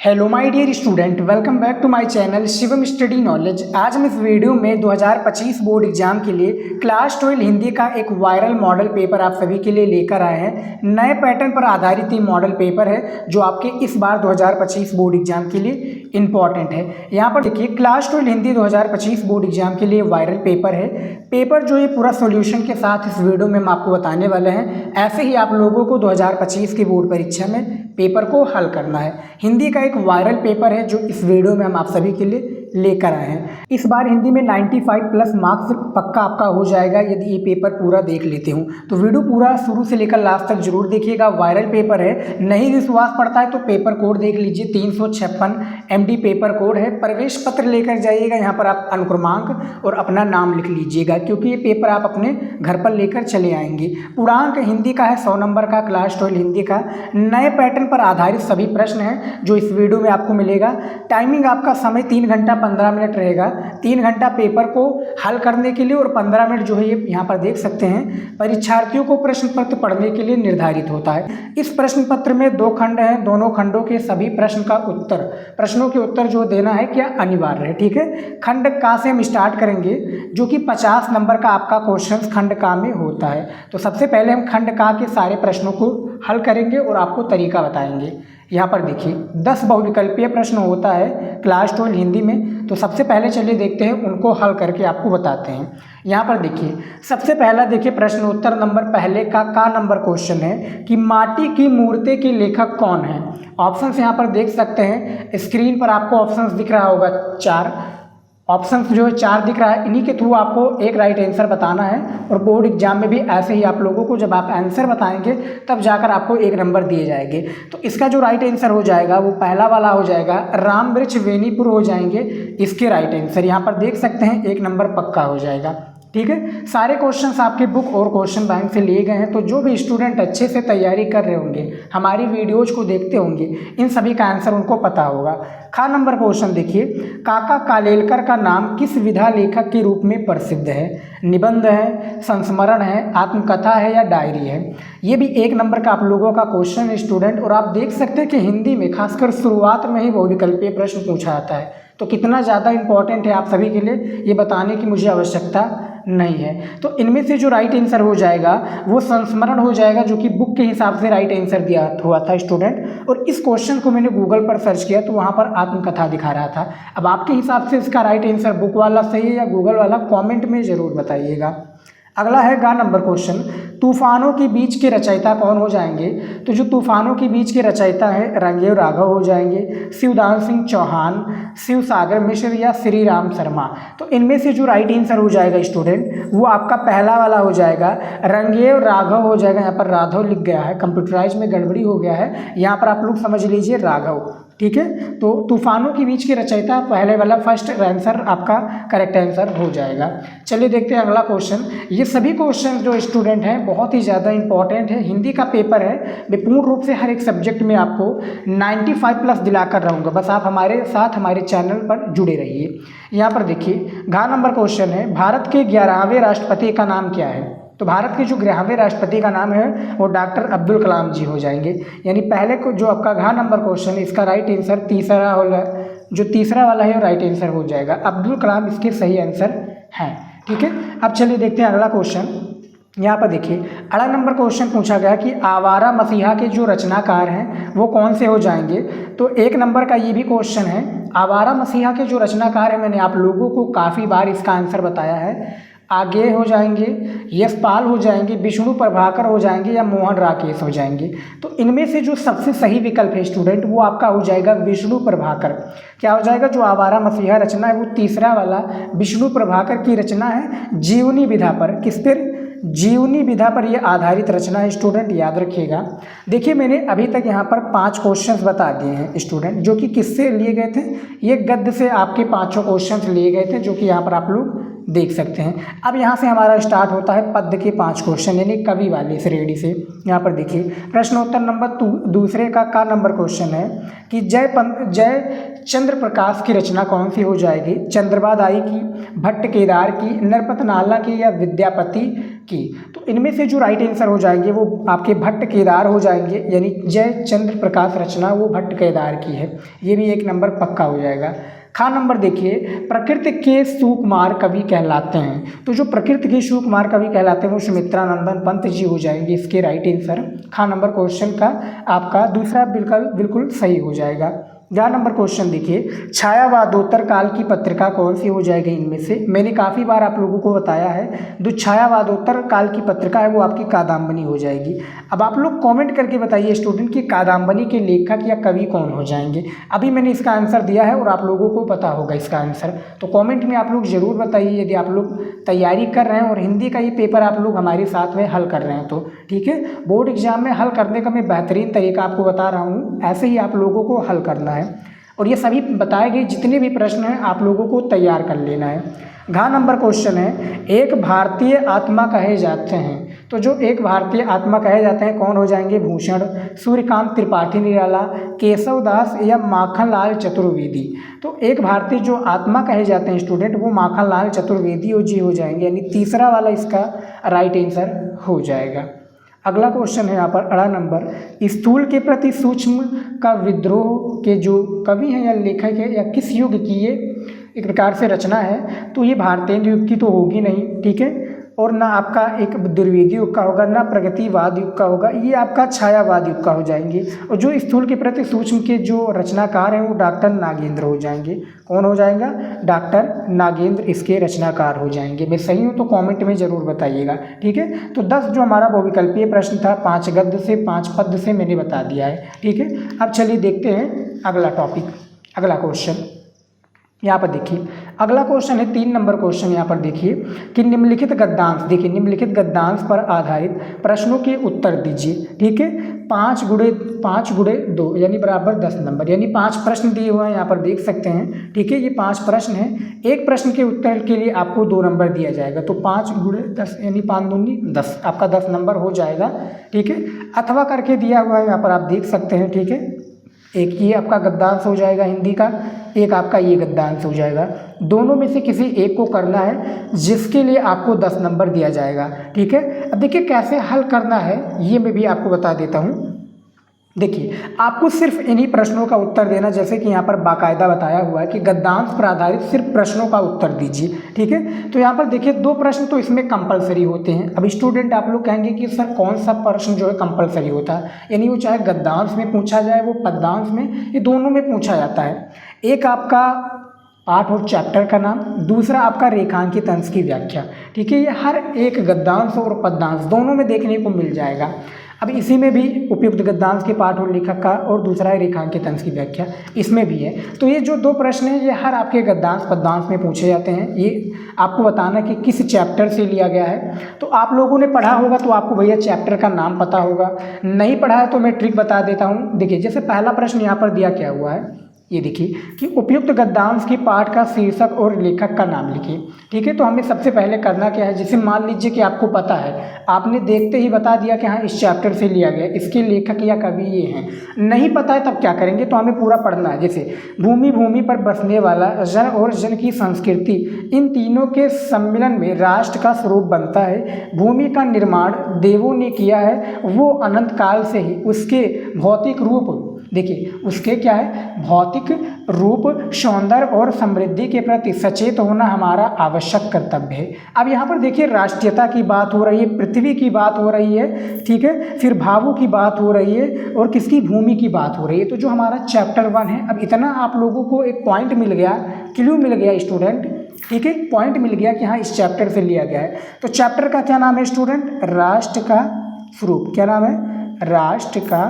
Hello my dear student, welcome back to my channel Shivam study knowledge. आज हम इस video में 2025 बोर्ड एग्जाम के लिए क्लास 12 हिंदी का एक वायरल मॉडल पेपर आप सभी के लिए लेकर आए हैं। नए पैटर्न पर आधारित ये मॉडल पेपर है जो आपके इस बार 2025 बोर्ड एग्जाम के लिए इंपॉर्टेंट है। यहाँ पर देखिए, क्लास 12 हिंदी 2025 बोर्ड एग्जाम के लिए वायरल पेपर है। पेपर जो ये पूरा सोल्यूशन के साथ इस वीडियो में हम आपको बताने वाले हैं। ऐसे ही आप लोगों को 2025 की बोर्ड परीक्षा में पेपर को हल करना है। हिंदी का एक वायरल पेपर है जो इस वीडियो में हम आप सभी के लिए लेकर आए हैं। इस बार हिंदी में 95 प्लस मार्क्स पक्का आपका हो जाएगा यदि ये पेपर पूरा देख लेते हो। तो वीडियो पूरा शुरू से लेकर लास्ट तक जरूर देखिएगा। वायरल पेपर है, नहीं विश्वास पड़ता है तो पेपर कोड देख लीजिए। 356 MD पेपर कोड है। प्रवेश पत्र लेकर जाइएगा, यहाँ पर आप अनुक्रमांक और अपना नाम लिख लीजिएगा क्योंकि ये पेपर आप अपने घर पर लेकर चले आएंगे। पूर्णांक हिंदी का है 100 नंबर का, क्लास 12 हिंदी का। नए पैटर्न पर आधारित सभी प्रश्न हैं जो इस वीडियो में आपको मिलेगा। टाइमिंग आपका समय 3 घंटा 15 मिनट रहेगा। 3 घंटा पेपर को हल करने के लिए और 15 मिनट जो है ये यहाँ पर देख सकते हैं परीक्षार्थियों को प्रश्न पत्र पढ़ने के लिए निर्धारित होता है। इस प्रश्न पत्र में 2 खंड हैं, दोनों खंडों के सभी प्रश्नों के उत्तर जो देना है क्या अनिवार्य है। ठीक है, खंड का से हम स्टार्ट करेंगे जो कि 50 नंबर का आपका क्वेश्चन खंड का में होता है। तो सबसे पहले हम खंड का के सारे प्रश्नों को हल करेंगे और आपको तरीका बताएंगे। यहाँ पर देखिए 10 बहुविकल्पीय प्रश्न होता है क्लास 12 हिंदी में। तो सबसे पहले चलिए देखते हैं, उनको हल करके आपको बताते हैं। यहाँ पर देखिए सबसे पहला देखिए प्रश्न उत्तर नंबर पहले का नंबर क्वेश्चन है कि माटी की मूर्ति के लेखक कौन है। ऑप्शंस यहाँ पर देख सकते हैं, स्क्रीन पर आपको ऑप्शंस दिख रहा होगा 4 ऑप्शंस जो है 4 दिख रहा है। इन्हीं के थ्रू आपको एक राइट आंसर बताना है और बोर्ड एग्जाम में भी ऐसे ही आप लोगों को जब आप आंसर बताएंगे तब जाकर आपको 1 नंबर दिए जाएंगे। तो इसका जो राइट आंसर हो जाएगा वो पहला वाला हो जाएगा, राम वृक्ष वेनीपुर हो जाएंगे इसके राइट आंसर। यहाँ पर देख सकते हैं 1 नंबर पक्का हो जाएगा। ठीक है, सारे क्वेश्चंस आपके बुक और क्वेश्चन बैंक से लिए गए हैं। तो जो भी स्टूडेंट अच्छे से तैयारी कर रहे होंगे, हमारी वीडियोज को देखते होंगे, इन सभी का आंसर उनको पता होगा। खा नंबर क्वेश्चन देखिए, काका कालेलकर का नाम किस विधा लेखक के रूप में प्रसिद्ध है। निबंध है, संस्मरण है, आत्मकथा है या डायरी है। ये भी 1 नंबर का आप लोगों का क्वेश्चन है स्टूडेंट। और आप देख सकते हैं कि हिंदी में खासकर शुरुआत में ही बहुविकल्पीय प्रश्न पूछा जाता है। तो कितना ज़्यादा इंपॉर्टेंट है आप सभी के लिए ये बताने की मुझे आवश्यकता नहीं है। तो इनमें से जो राइट आंसर हो जाएगा वो संस्मरण हो जाएगा, जो कि बुक के हिसाब से राइट आंसर दिया हुआ था स्टूडेंट। और इस क्वेश्चन को मैंने गूगल पर सर्च किया तो वहाँ पर आत्मकथा दिखा रहा था। अब आपके हिसाब से इसका राइट आंसर बुक वाला सही है या गूगल वाला, कमेंट में ज़रूर बताइएगा। अगला है गा नंबर क्वेश्चन, तूफानों के बीच के रचयिता कौन हो जाएंगे। तो जो तूफानों के बीच के रचयिता है रंगेव राघव हो जाएंगे, शिवदान सिंह चौहान, शिव सागर मिश्र या श्री राम शर्मा। तो इनमें से जो राइट आंसर हो जाएगा स्टूडेंट वो आपका पहला वाला हो जाएगा, रंगेव राघव हो जाएगा। यहाँ पर राघव लिख गया है, कंप्यूटराइज में गड़बड़ी हो गया है, यहाँ पर आप लोग समझ लीजिए राघव। ठीक है, तो तूफानों के बीच के रचयिता पहले वाला फर्स्ट आंसर आपका करेक्ट आंसर हो जाएगा। चलिए देखते हैं अगला क्वेश्चन। ये सभी क्वेश्चन जो स्टूडेंट हैं बहुत ही ज़्यादा इंपॉर्टेंट है। हिंदी का पेपर है, मैं पूर्ण रूप से हर एक सब्जेक्ट में आपको 95 प्लस दिलाकर रहूँगा। बस आप हमारे साथ हमारे चैनल पर जुड़े रहिए। यहाँ पर देखिए घ नंबर क्वेश्चन है, भारत के 11वें राष्ट्रपति का नाम क्या है। तो भारत के जो 11वें राष्ट्रपति का नाम है वो डॉक्टर अब्दुल कलाम जी हो जाएंगे। यानी पहले को जो आपका घ नंबर क्वेश्चन है इसका राइट आंसर तीसरा वाला, जो तीसरा वाला है वो राइट आंसर हो जाएगा। अब्दुल कलाम इसके सही आंसर हैं। ठीक है, अब चलिए देखते हैं अगला क्वेश्चन। यहाँ पर देखिए अगला नंबर क्वेश्चन पूछा गया कि आवारा मसीहा के जो रचनाकार हैं वो कौन से हो जाएंगे। तो 1 नंबर का ये भी क्वेश्चन है, आवारा मसीहा के जो रचनाकार हैं मैंने आप लोगों को काफ़ी बार इसका आंसर बताया है। आगे हो जाएंगे, यशपाल हो जाएंगे, विष्णु प्रभाकर हो जाएंगे या मोहन राकेश हो जाएंगे। तो इनमें से जो सबसे सही विकल्प है स्टूडेंट वो आपका हो जाएगा विष्णु प्रभाकर। क्या हो जाएगा, जो आवारा मसीहा रचना है वो तीसरा वाला विष्णु प्रभाकर की रचना है जीवनी विधा पर। किस पर, जीवनी विधा पर यह आधारित रचना है स्टूडेंट, याद रखिएगा। देखिए मैंने अभी तक यहाँ पर 5 क्वेश्चंस बता दिए हैं स्टूडेंट, जो कि किससे लिए गए थे, ये गद्य से आपके 5 क्वेश्चंस लिए गए थे, जो कि यहाँ पर आप लोग देख सकते हैं। अब यहाँ से हमारा स्टार्ट होता है पद्य के 5 क्वेश्चन यानी कवि वाले श्रेणी से। यहाँ पर देखिए प्रश्नोत्तर नंबर दूसरे का नंबर क्वेश्चन है कि जय चंद्र प्रकाश की रचना कौन सी हो जाएगी? चंद्रबादाई की, भट्ट केदार की, नरपतनाला की या विद्यापति की? तो इनमें से जो राइट आंसर हो जाएंगे वो आपके भट्ट केदार हो जाएंगे, यानी जय चंद्र प्रकाश रचना वो भट्ट केदार की है। ये भी 1 नंबर पक्का हो जाएगा। खा नंबर देखिए, प्रकृति के सुकुमार कवि कहलाते हैं। तो जो प्रकृति के सुकुमार कवि कहलाते हैं वो सुमित्रा नंदन पंत जी हो जाएंगे इसके राइट आंसर। खा नंबर क्वेश्चन का आपका दूसरा बिल्कुल सही हो जाएगा। ग नंबर क्वेश्चन देखिए, छायावादोत्तर काल की पत्रिका कौन सी हो जाएगी इनमें से? मैंने काफ़ी बार आप लोगों को बताया है, जो छायावादोत्तर काल की पत्रिका है वो आपकी कादम्बनी हो जाएगी। अब आप लोग कमेंट करके बताइए स्टूडेंट कि कादम्बनी के लेखक या कवि कौन हो जाएंगे। अभी मैंने इसका आंसर दिया है और आप लोगों को पता होगा इसका आंसर, तो कॉमेंट में आप लोग ज़रूर बताइए यदि आप लोग तैयारी कर रहे हैं और हिंदी का ये पेपर आप लोग हमारे साथ में हल कर रहे हैं तो। ठीक है, बोर्ड एग्जाम में हल करने का मैं बेहतरीन तरीका आपको बता रहा हूँ, ऐसे ही आप लोगों को हल करना है और ये सभी बताए गए जितने भी प्रश्न हैं आप लोगों को तैयार कर लेना है। घ नंबर क्वेश्चन है, एक भारतीय आत्मा कहे जाते हैं। तो जो एक भारतीय आत्मा कहे जाते हैं कौन हो जाएंगे? भूषण, सूर्यकांत त्रिपाठी निराला, केशव दास या माखनलाल चतुर्वेदी। तो एक भारतीय जो आत्मा कहे जाते हैं स्टूडेंट वो माखनलाल चतुर्वेदी जी हो जाएंगे, यानी तीसरा वाला इसका राइट आंसर हो जाएगा। अगला क्वेश्चन है यहाँ पर 8 नंबर, स्थूल के प्रति सूक्ष्म का विद्रोह के जो कवि हैं या लेखक है या किस युग की ये एक प्रकार से रचना है? तो ये भारतेंद्र युग की तो होगी नहीं, ठीक है, और ना आपका एक द्विवेदी युग का होगा, ना प्रगतिवाद युग का होगा, ये आपका छायावाद युग का हो जाएंगे। और जो स्थूल के प्रति सूक्ष्म के जो रचनाकार हैं वो डॉक्टर नागेंद्र हो जाएंगे। कौन हो जाएगा? डॉक्टर नागेंद्र इसके रचनाकार हो जाएंगे। मैं सही हूँ तो कमेंट में ज़रूर बताइएगा। ठीक है, तो 10 जो हमारा बहुविकल्पीय प्रश्न था 5 गद्य से 5 पद्य से मैंने बता दिया है। ठीक है, अब चलिए देखते हैं अगला टॉपिक, अगला क्वेश्चन। यहाँ पर देखिए अगला क्वेश्चन है 3 नंबर क्वेश्चन। यहाँ पर देखिए कि निम्नलिखित गद्यांश, देखिए निम्नलिखित गद्यांश पर आधारित प्रश्नों के उत्तर दीजिए। ठीक है, 5 गुणे 2 यानी बराबर 10 नंबर, यानी 5 प्रश्न दिए हुए हैं यहाँ पर देख सकते हैं। ठीक है, ये 5 प्रश्न हैं, एक प्रश्न के उत्तर के लिए आपको 2 नंबर दिया जाएगा। तो 5 गुणे 10 यानी 5 दूनी 10, आपका 10 नंबर हो जाएगा। ठीक है, अथवा करके दिया हुआ है यहाँ पर आप देख सकते हैं। ठीक है, एक ये आपका गद्यांश हो जाएगा हिंदी का, एक आपका ये गद्यांश हो जाएगा। दोनों में से किसी एक को करना है जिसके लिए आपको 10 नंबर दिया जाएगा। ठीक है, अब देखिए कैसे हल करना है ये मैं भी आपको बता देता हूँ। देखिए आपको सिर्फ इन्हीं प्रश्नों का उत्तर देना, जैसे कि यहाँ पर बाकायदा बताया हुआ है कि गद्यांश पर आधारित सिर्फ प्रश्नों का उत्तर दीजिए। ठीक है, तो यहाँ पर देखिए 2 प्रश्न तो इसमें कंपलसरी होते हैं। अब स्टूडेंट आप लोग कहेंगे कि सर कौन सा प्रश्न जो है कंपलसरी होता है, यानी वो चाहे गद्यांश में पूछा जाए वो पद्यांश में, ये दोनों में पूछा जाता है। एक आपका पाठ और चैप्टर का नाम, दूसरा आपका रेखांकित अंश की व्याख्या। ठीक है, ये हर एक गद्यांश और पद्यांश दोनों में देखने को मिल जाएगा। अब इसी में भी उपयुक्त गद्यांश के पाठ और लेखक का और दूसरा है रेखांकित अंश की व्याख्या, इसमें भी है। तो ये जो 2 प्रश्न हैं ये हर आपके गद्यांश पद्यांश में पूछे जाते हैं। ये आपको बताना कि किस चैप्टर से लिया गया है। तो आप लोगों ने पढ़ा होगा तो आपको भैया चैप्टर का नाम पता होगा, नहीं पढ़ा है तो मैं ट्रिक बता देता हूँ। देखिए जैसे पहला प्रश्न यहाँ पर दिया क्या हुआ है, ये देखिए कि उपयुक्त गद्यांश के पाठ का शीर्षक और लेखक का नाम लिखिए। ठीक है, तो हमें सबसे पहले करना क्या है, जैसे मान लीजिए कि आपको पता है, आपने देखते ही बता दिया कि हाँ इस चैप्टर से लिया गया, इसके लेखक या कवि ये हैं। नहीं पता है तब क्या करेंगे, तो हमें पूरा पढ़ना है। जैसे भूमि पर बसने वाला, जन और जन की संस्कृति, इन तीनों के सम्मिलन में राष्ट्र का स्वरूप बनता है। भूमि का निर्माण देवों ने किया है, वो अनंत काल से ही उसके भौतिक रूप, देखिए उसके क्या है, भौतिक रूप, सौंदर्य और समृद्धि के प्रति सचेत होना हमारा आवश्यक कर्तव्य है। अब यहाँ पर देखिए राष्ट्रीयता की बात हो रही है, पृथ्वी की बात हो रही है, ठीक है, फिर भावों की बात हो रही है और किसकी, भूमि की बात हो रही है। तो जो हमारा चैप्टर 1 है, अब इतना आप लोगों को एक पॉइंट मिल गया, क्लू मिल गया स्टूडेंट। ठीक है, पॉइंट मिल गया कि हाँ इस चैप्टर से लिया गया है। तो चैप्टर का क्या नाम है स्टूडेंट, राष्ट्र का स्वरूप। क्या नाम है, राष्ट्र का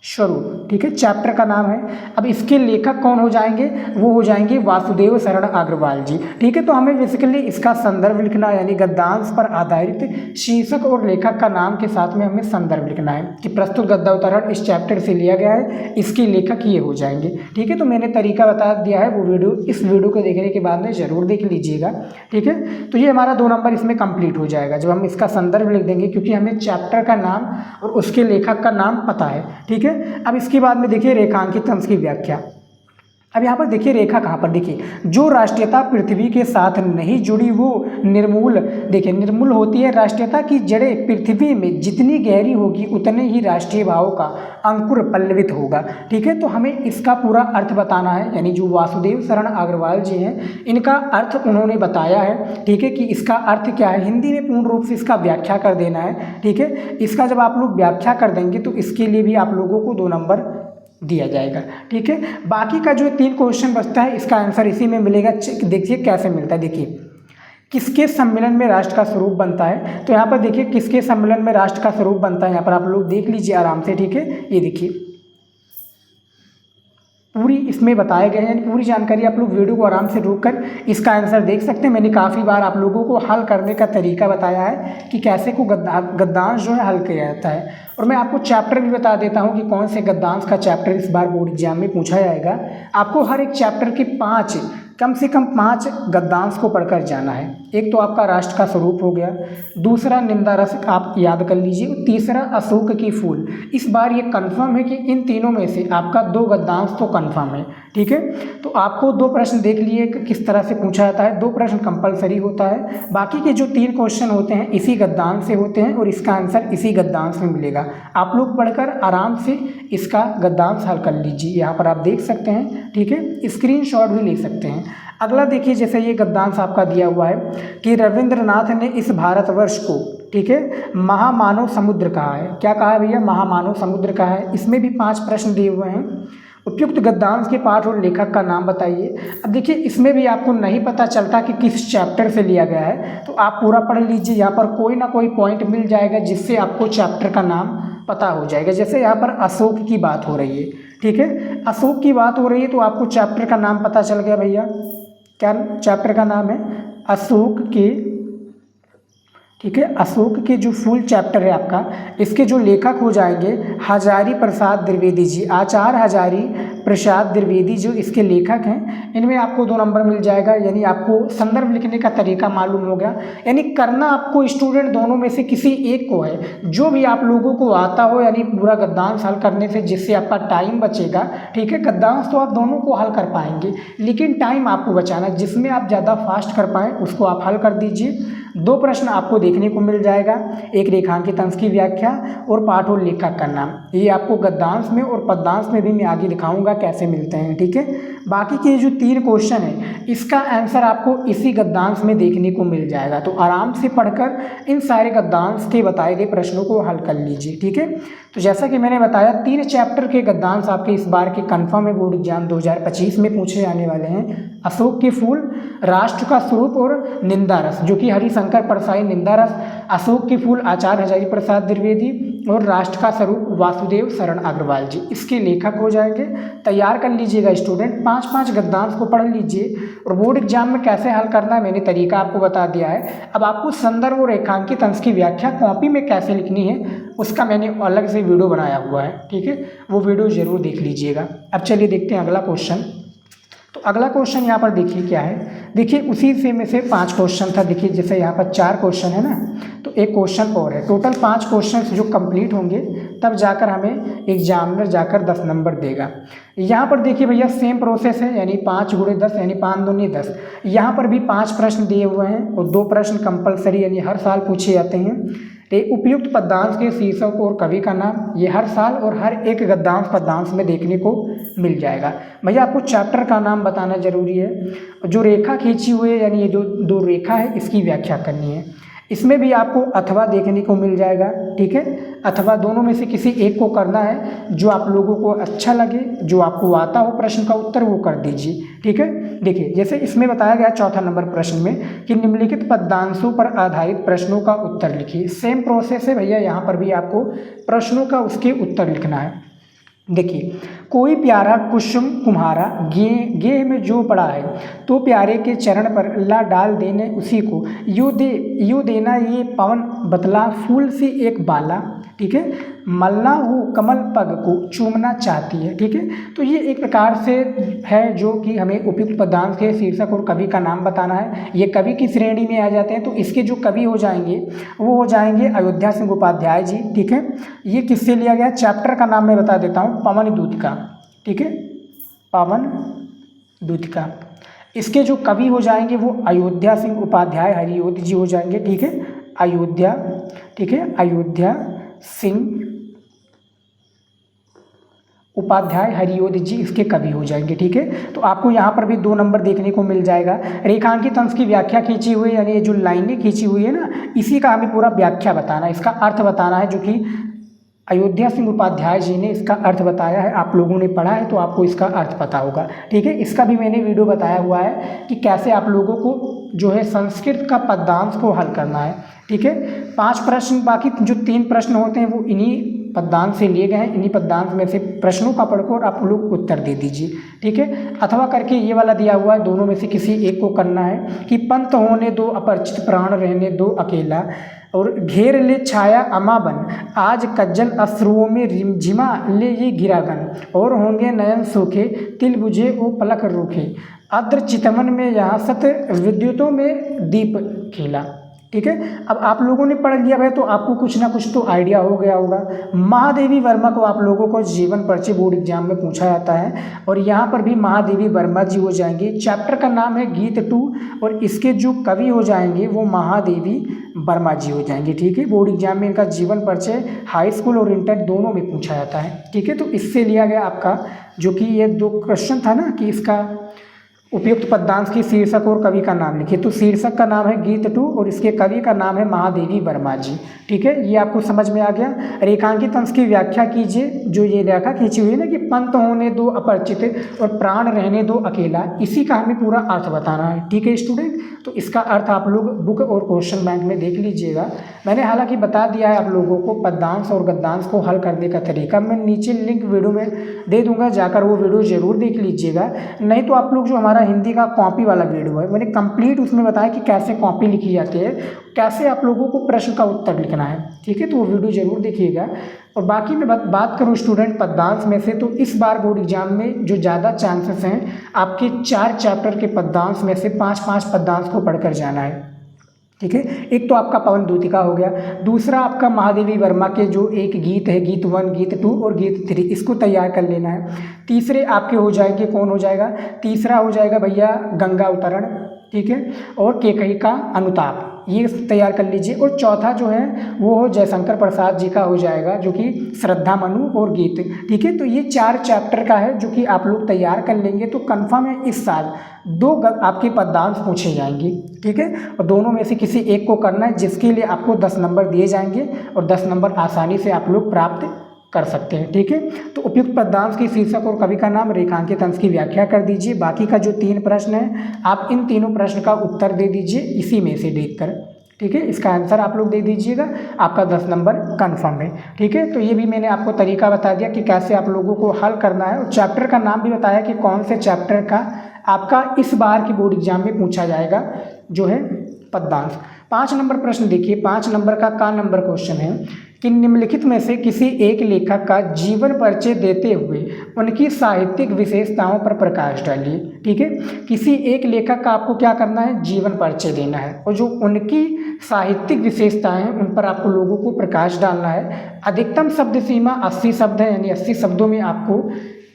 स्वरूप। ठीक है, चैप्टर का नाम है। अब इसके लेखक कौन हो जाएंगे, वो हो जाएंगे वासुदेव शरण अग्रवाल जी। ठीक है, तो हमें बेसिकली इसका संदर्भ लिखना है, यानी गद्यांश पर आधारित शीर्षक और लेखक का नाम के साथ में हमें संदर्भ लिखना है कि प्रस्तुत गद्यावतरण इस चैप्टर से लिया गया है, इसके लेखक ये हो जाएंगे। ठीक है, तो मैंने तरीका बता दिया है, वो वीडियो इस वीडियो को देखने के बाद में ज़रूर देख लीजिएगा। ठीक है, तो ये हमारा 2 नंबर इसमें कंप्लीट हो जाएगा जब हम इसका संदर्भ लिख देंगे, क्योंकि हमें चैप्टर का नाम और उसके लेखक का नाम पता है। ठीक है, अब इसके उसके बाद में देखिए रेखांकित अंश की व्याख्या। अब यहाँ पर देखिए रेखा कहाँ पर, देखिए जो राष्ट्रीयता पृथ्वी के साथ नहीं जुड़ी वो निर्मूल, देखिए निर्मूल होती है। राष्ट्रीयता की जड़ें पृथ्वी में जितनी गहरी होगी उतने ही राष्ट्रीय भावों का अंकुर पल्लवित होगा। ठीक है, तो हमें इसका पूरा अर्थ बताना है, यानी जो वासुदेव शरण अग्रवाल जी हैं इनका अर्थ उन्होंने बताया है। ठीक है, कि इसका अर्थ क्या है, हिंदी में पूर्ण रूप से इसका व्याख्या कर देना है। ठीक है, इसका जब आप लोग व्याख्या कर देंगे तो इसके लिए भी आप लोगों को 2 नंबर दिया जाएगा। ठीक है, बाकी का जो 3 क्वेश्चन बचता है इसका आंसर इसी में मिलेगा। देखिए कैसे मिलता है, देखिए किसके सम्मेलन में राष्ट्र का स्वरूप बनता है, तो यहाँ पर देखिए किसके सम्मेलन में राष्ट्र का स्वरूप बनता है, यहाँ पर आप लोग देख लीजिए आराम से। ठीक है, ये देखिए पूरी इसमें बताए गए हैं, पूरी जानकारी आप लोग वीडियो को आराम से रोककर इसका आंसर देख सकते हैं। मैंने काफ़ी बार आप लोगों को हल करने का तरीका बताया है कि कैसे को गद्यांश जो है हल किया जाता है, और मैं आपको चैप्टर भी बता देता हूं कि कौन से गद्यांश का चैप्टर इस बार बोर्ड एग्जाम में पूछा जाएगा। आपको हर एक चैप्टर के 5 कम से कम 5 गद्यांश को पढ़कर जाना है। एक तो आपका राष्ट्र का स्वरूप हो गया, दूसरा निंदा रस आप याद कर लीजिए, तीसरा अशोक की फूल। इस बार ये कंफर्म है कि इन तीनों में से आपका 2 गद्यांश तो कंफर्म है। ठीक है, तो आपको 2 प्रश्न देख लिए कि किस तरह से पूछा जाता है, 2 प्रश्न कंपलसरी होता है। बाकी के जो 3 क्वेश्चन होते हैं इसी गद्यांश से होते हैं और इसका आंसर इसी गद्यांश में मिलेगा। आप लोग पढ़कर आराम से इसका गद्यांश हल कर लीजिए, यहाँ पर आप देख सकते हैं। ठीक है, स्क्रीनशॉट भी ले सकते हैं। अगला देखिए, जैसे ये गद्यांश आपका दिया हुआ है कि रविंद्रनाथ ने इस भारतवर्ष को, ठीक है, महामानव समुद्र कहा है। क्या कहा है भैया, महामानव समुद्र कहा है। इसमें भी 5 प्रश्न दिए हुए हैं। उपयुक्त गद्यांश के पाठ और लेखक का नाम बताइए। अब देखिए इसमें भी आपको नहीं पता चलता कि किस चैप्टर से लिया गया है, तो आप पूरा पढ़ लीजिए। यहाँ पर कोई ना कोई पॉइंट मिल जाएगा जिससे आपको चैप्टर का नाम पता हो जाएगा। जैसे यहाँ पर अशोक की बात हो रही है, ठीक है, अशोक की बात हो रही है तो आपको चैप्टर का नाम पता चल गया भैया। क्या चैप्टर का नाम है, अशोक के, ठीक है, अशोक के जो फुल चैप्टर है आपका, इसके जो लेखक हो जाएंगे हजारी प्रसाद द्विवेदी जी, आचार्य हजारी प्रसाद द्विवेदी जो इसके लेखक हैं। इनमें आपको 2 नंबर मिल जाएगा, यानी आपको संदर्भ लिखने का तरीका मालूम हो गया। यानी करना आपको स्टूडेंट दोनों में से किसी एक को है, जो भी आप लोगों को आता हो, यानी पूरा गद्यांश हल करने से जिससे आपका टाइम बचेगा। ठीक है, गद्यांश तो आप दोनों को हल कर पाएंगे, लेकिन टाइम आपको बचाना, जिसमें आप ज़्यादा फास्ट कर पाएँ उसको आप हल कर दीजिए। 2 प्रश्न आपको देखने को मिल जाएगा, एक रेखांकित अंश की व्याख्या और पाठ और लेखक का नाम। ये आपको गद्यांश में और पद्यांश में भी मैं आगे दिखाऊंगा कैसे मिलते हैं। ठीक है, बाकी के जो 3 क्वेश्चन है इसका आंसर आपको इसी गद्यांश में देखने को मिल जाएगा। तो आराम से पढ़कर इन सारे गद्यांश के बताए गए प्रश्नों को हल कर लीजिए। ठीक है, तो जैसा कि मैंने बताया 3 चैप्टर के गद्यांश आपके इस बार के कन्फर्म है, बोर्ड एग्जाम 2025 में पूछे जाने वाले हैं। अशोक के फूल, राष्ट्र का स्वरूप और निंदा रस जो कि हरिशंकर परसाई निंदा रस, अशोक के फूल आचार्य हजारी प्रसाद द्विवेदी और राष्ट्र का स्वरूप वासुदेव शरण अग्रवाल जी, इसके लेखक हो जाएंगे। तैयार कर लीजिएगा स्टूडेंट, 5-5 गद्यांश को पढ़ लीजिए और बोर्ड एग्जाम में कैसे हल करना है मैंने तरीका आपको बता दिया है। अब आपको संदर्भ और रेखांकित अंश की व्याख्या कॉपी में कैसे लिखनी है उसका मैंने अलग से वीडियो बनाया हुआ है। ठीक है, वो वीडियो जरूर देख लीजिएगा। अब चलिए देखते हैं अगला क्वेश्चन। तो अगला क्वेश्चन यहाँ पर देखिए क्या है, देखिए उसी से में से 5 क्वेश्चन था। देखिए जैसे यहाँ पर 4 क्वेश्चन है ना, तो एक क्वेश्चन और है। टोटल 5 क्वेश्चन जो कंप्लीट होंगे तब जाकर हमें एग्जामिनर जाकर 10 नंबर देगा। यहाँ पर देखिए भैया सेम प्रोसेस है, यानी 5 × 10 यानी 5 दूनी 10। यहाँ पर भी 5 प्रश्न दिए हुए हैं और 2 प्रश्न कंपलसरी यानी हर साल पूछे जाते हैं। उपयुक्त पद्यांश के शीर्षक और कवि का नाम, ये हर साल और हर एक गद्यांश पद्यांश में देखने को मिल जाएगा। भैया आपको चैप्टर का नाम बताना जरूरी है। जो रेखा खींची हुई है यानी ये जो 2 रेखा है इसकी व्याख्या करनी है। इसमें भी आपको अथवा देखने को मिल जाएगा। ठीक है, अथवा दोनों में से किसी एक को करना है, जो आप लोगों को अच्छा लगे, जो आपको आता हो प्रश्न का उत्तर वो कर दीजिए। ठीक है, देखिए जैसे इसमें बताया गया 4था नंबर प्रश्न में कि निम्नलिखित पद्यांशों पर आधारित प्रश्नों का उत्तर लिखिए। सेम प्रोसेस है भैया, यहाँ पर भी आपको प्रश्नों का उसके उत्तर लिखना है। देखिए कोई प्यारा कुसुम कुम्हारा गेह में जो पड़ा है, तो प्यारे के चरण पर ला डाल देने उसी को, यू देना ये पवन बतला फूल सी एक बाला। ठीक है, मलना हो कमल पग को चूमना चाहती है। ठीक है, तो ये एक प्रकार से है जो कि हमें उपयुक्त पद्यांश के शीर्षक और कवि का नाम बताना है। ये कवि की श्रेणी में आ जाते हैं, तो इसके जो कवि हो जाएंगे वो हो जाएंगे अयोध्या सिंह उपाध्याय जी। ठीक है, ये किससे लिया गया, चैप्टर का नाम मैं बता देता हूँ, पवन दूत का, ठीक है, पवन दूत का। इसके जो कवि हो जाएंगे वो अयोध्या सिंह उपाध्याय हरियोध जी हो जाएंगे, ठीक है, अयोध्या, ठीक है, अयोध्या सिंह उपाध्याय हरियोध जी इसके कवि हो जाएंगे, ठीक है। तो आपको यहाँ पर भी 2 नंबर देखने को मिल जाएगा। रेखांकित अंश की व्याख्या खींची हुई है, यानी ये जो लाइनें खींची हुई है ना, इसी का हमें पूरा व्याख्या बताना है, इसका अर्थ बताना है, जो कि अयोध्या सिंह उपाध्याय जी ने इसका अर्थ बताया है। आप लोगों ने पढ़ा है तो आपको इसका अर्थ पता होगा, ठीक है। इसका भी मैंने वीडियो बताया हुआ है कि कैसे आप लोगों को जो है संस्कृत का पद्यांश को हल करना है, ठीक है। 5 प्रश्न, बाकी जो 3 प्रश्न होते हैं वो इन्हीं पद्यांश से लिए गए हैं। इन्हीं पद्यांश में से प्रश्नों का पढ़कर आप लोग उत्तर दे दीजिए, ठीक है। अथवा करके ये वाला दिया हुआ है, दोनों में से किसी एक को करना है कि पंत होने दो अपरिचित प्राण रहने दो अकेला, और घेर ले छाया अमाबन आज कज्जल अश्रुओं में रिमझिमा ले ये गिरागन, और होंगे नयन सूखे तिल बुझे ओ पलक रूखे, अद्र चितमन में यहाँ सत विद्युतों में दीप खिला, ठीक है। अब आप लोगों ने पढ़ लिया है तो आपको कुछ ना कुछ तो आइडिया हो गया होगा। महादेवी वर्मा को आप लोगों को जीवन परिचय बोर्ड एग्जाम में पूछा जाता है, और यहाँ पर भी महादेवी वर्मा जी हो जाएंगे। चैप्टर का नाम है गीत 2, और इसके जो कवि हो जाएंगे वो महादेवी वर्मा जी हो जाएंगे, ठीक है। बोर्ड एग्जाम में इनका जीवन परिचय हाई स्कूल और इंटर दोनों में पूछा जाता है, ठीक है। तो इससे लिया गया आपका जो कि ये 2 क्वेश्चन था ना कि इसका उपयुक्त पद्यांश की शीर्षक और कवि का नाम लिखिए। तो शीर्षक का नाम है गीत 2 और इसके कवि का नाम है महादेवी वर्मा जी, ठीक है। ये आपको समझ में आ गया। रेखांकित अंश की व्याख्या कीजिए। जो ये रेखा खींची हुई है ना कि पंत होने दो अपरिचित और प्राण रहने दो अकेला, इसी का हमें पूरा अर्थ बताना है, ठीक है स्टूडेंट। तो इसका अर्थ आप लोग बुक और क्वेश्चन बैंक में देख लीजिएगा। मैंने हालांकि बता दिया है आप लोगों को पद्यांश और गद्यांश को हल करने का तरीका। मैं नीचे लिंक वीडियो में दे दूंगा, जाकर वो वीडियो जरूर देख लीजिएगा। नहीं तो आप लोग जो हमारा हिंदी का कॉपी वाला वीडियो है, मैंने कंप्लीट उसमें बताया कि कैसे कॉपी लिखी जाती है, कैसे आप लोगों को प्रश्न का उत्तर लिखना है, ठीक है। तो वो वीडियो जरूर देखिएगा। और बाकी मैं बात करूँ स्टूडेंट पद्यांश में से, तो इस बार बोर्ड एग्जाम में जो ज़्यादा चांसेस हैं आपके 4 चैप्टर के पद्यांश में से 5-5 पद्यांश को पढ़कर जाना है, ठीक है। एक तो आपका पवन दूतिका हो गया, दूसरा आपका महादेवी वर्मा के जो एक गीत है, गीत 1, गीत 2 और गीत 3, इसको तैयार कर लेना है। तीसरे आपके हो जाएंगे, कौन हो जाएगा, तीसरा हो जाएगा भैया गंगा अवतरण, ठीक है, और केकई का अनुताप, ये तैयार कर लीजिए। और चौथा जो है वो हो जयशंकर प्रसाद जी का हो जाएगा, जो कि श्रद्धा मनु और गीत, ठीक है। तो ये 4 चैप्टर का है जो कि आप लोग तैयार कर लेंगे तो कन्फर्म है इस साल 2 आपके पद्यांश पूछे जाएंगे, ठीक है। और दोनों में से किसी एक को करना है, जिसके लिए आपको 10 नंबर दिए जाएंगे और 10 नंबर आसानी से आप लोग प्राप्त कर सकते हैं, ठीक है। तो उपयुक्त पद्यांश की शीर्षक और कवि का नाम, रेखांकित अंश की व्याख्या कर दीजिए। बाकी का जो 3 प्रश्न है आप इन तीनों प्रश्न का उत्तर दे दीजिए इसी में से देखकर, ठीक है। इसका आंसर आप लोग दे दीजिएगा, आपका 10 नंबर कन्फर्म है, ठीक है। तो ये भी मैंने आपको तरीका बता दिया कि कैसे आप लोगों को हल करना है, और चैप्टर का नाम भी बताया कि कौन से चैप्टर का आपका इस बार की बोर्ड एग्जाम में पूछा जाएगा जो है पद्यांश। 5 नंबर प्रश्न देखिए। 5 नंबर का नंबर क्वेश्चन है कि निम्नलिखित में से किसी एक लेखक का जीवन परिचय देते हुए उनकी साहित्यिक विशेषताओं पर प्रकाश डालिए, ठीक है। किसी एक लेखक का आपको क्या करना है, जीवन परिचय देना है, और जो उनकी साहित्यिक विशेषताएं हैं उन पर आपको लोगों को प्रकाश डालना है। अधिकतम शब्द सीमा 80 शब्द है, यानी 80 शब्दों में आपको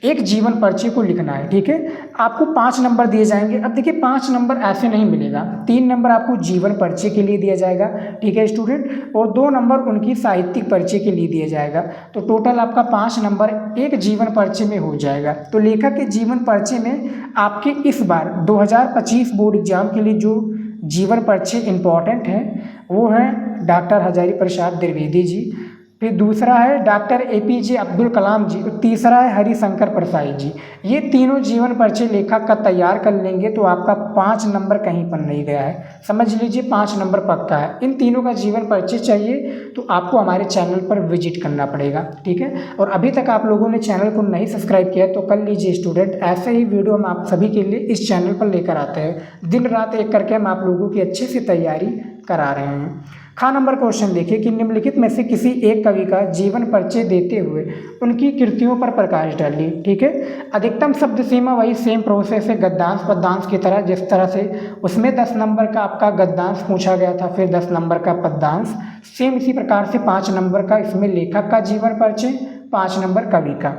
एक जीवन परिचय को लिखना है, ठीक है। आपको 5 नंबर दिए जाएंगे। अब देखिए 5 नंबर ऐसे नहीं मिलेगा, 3 नंबर आपको जीवन परिचय के लिए दिया जाएगा, ठीक है स्टूडेंट, और 2 नंबर उनकी साहित्यिक परिचय के लिए दिया जाएगा। तो टोटल आपका 5 नंबर एक जीवन परिचय में हो जाएगा। तो लेखक के जीवन परिचय में आपके इस बार 2025 बोर्ड एग्जाम के लिए जो जीवन परिचय इम्पॉर्टेंट है वो है डॉक्टर हजारी प्रसाद द्विवेदी जी, फिर दूसरा है डॉक्टर APJ अब्दुल कलाम जी, और तीसरा है हरिशंकर प्रसाद जी। ये तीनों जीवन परिचय लेखक का तैयार कर लेंगे तो आपका 5 नंबर कहीं पर नहीं गया है, समझ लीजिए 5 नंबर पक्का है। इन तीनों का जीवन परिचय चाहिए तो आपको हमारे चैनल पर विजिट करना पड़ेगा, ठीक है। और अभी तक आप लोगों ने चैनल को नहीं सब्सक्राइब किया तो कर लीजिए स्टूडेंट। ऐसे ही वीडियो हम आप सभी के लिए इस चैनल पर लेकर आते हैं, दिन रात एक करके हम आप लोगों की अच्छे से तैयारी करा रहे हैं। खा नंबर क्वेश्चन देखिए कि निम्नलिखित में से किसी एक कवि का जीवन परिचय देते हुए उनकी कृतियों पर प्रकाश डालिए, ठीक है। अधिकतम शब्द सीमा वही सेम प्रोसेस है गद्यांश पद्यांश की तरह, जिस तरह से उसमें 10 नंबर का आपका गद्यांश पूछा गया था, फिर 10 नंबर का पद्यांश, सेम इसी प्रकार से 5 नंबर का इसमें लेखक का जीवन परिचय, 5 नंबर कवि का,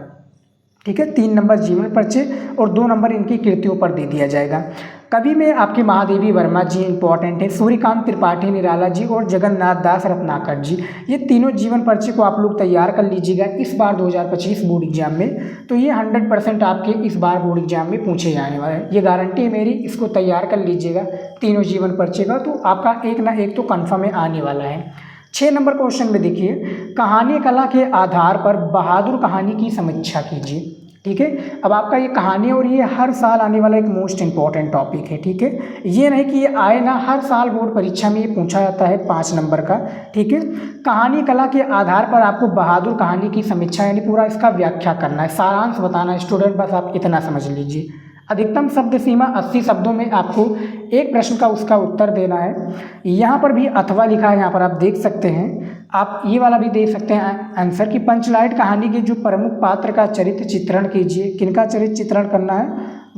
ठीक है। 3 नंबर जीवन परिचय और 2 नंबर इनकी कृतियों पर दे दिया जाएगा। कवि में आपके महादेवी वर्मा जी इंपॉर्टेंट है, सूर्यकांत त्रिपाठी निराला जी और जगन्नाथ दास रत्नाकर जी। ये तीनों जीवन परिचय को आप लोग तैयार कर लीजिएगा इस बार 2025 बोर्ड एग्जाम में। तो ये 100% आपके इस बार बोर्ड एग्जाम में पूछे जाने वाले हैं, ये गारंटी है मेरी। इसको तैयार कर लीजिएगा तीनों जीवन परिचय का, तो आपका एक ना एक तो कन्फर्म में आने वाला है। 6 नंबर क्वेश्चन में देखिए, कहानी कला के आधार पर बहादुर कहानी की समीक्षा कीजिए। ठीक है, अब आपका ये कहानी और ये हर साल आने वाला एक मोस्ट इंपॉर्टेंट टॉपिक है। ठीक है, ये नहीं कि ये आए ना, हर साल बोर्ड परीक्षा में ये पूछा जाता है 5 नंबर का। ठीक है, कहानी कला के आधार पर आपको बहादुर कहानी की समीक्षा यानी पूरा इसका व्याख्या करना है, सारांश बताना है स्टूडेंट, बस आप इतना समझ लीजिए। अधिकतम शब्द सीमा 80 शब्दों में आपको एक प्रश्न का उसका उत्तर देना है। यहाँ पर भी अथवा लिखा है, यहाँ पर आप देख सकते हैं, आप ये वाला भी देख सकते हैं आंसर की पंचलाइट कहानी के जो प्रमुख पात्र का चरित्र चित्रण कीजिए। किनका चरित्र चित्रण करना है?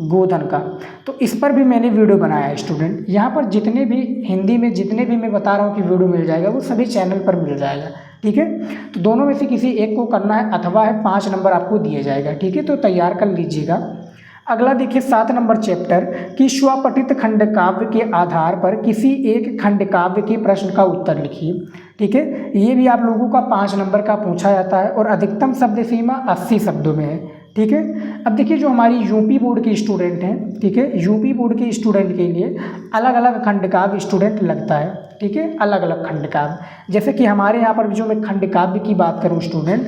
गोधन का। तो इस पर भी मैंने वीडियो बनाया है स्टूडेंट। यहाँ पर जितने भी हिंदी में जितने भी मैं बता रहा हूँ कि वीडियो मिल जाएगा, वो सभी चैनल पर मिल जाएगा। ठीक है, तो दोनों में से किसी एक को करना है, अथवा है 5 नंबर आपको दिए जाएगा। ठीक है, तो तैयार कर लीजिएगा। अगला देखिए 7 नंबर चैप्टर कि स्वपठित खंड काव्य के आधार पर किसी एक खंड काव्य के प्रश्न का उत्तर लिखिए। ठीक है, ये भी आप लोगों का 5 नंबर का पूछा जाता है और अधिकतम शब्द सीमा 80 शब्दों में है। ठीक है, अब देखिए जो हमारी यूपी बोर्ड के स्टूडेंट हैं, ठीक है, यूपी बोर्ड के स्टूडेंट के लिए अलग अलग खंड काव्य स्टूडेंट लगता है। ठीक है, अलग अलग खंड काव्य, जैसे कि हमारे यहाँ पर जो मैं खंड काव्य की बात करूँ स्टूडेंट,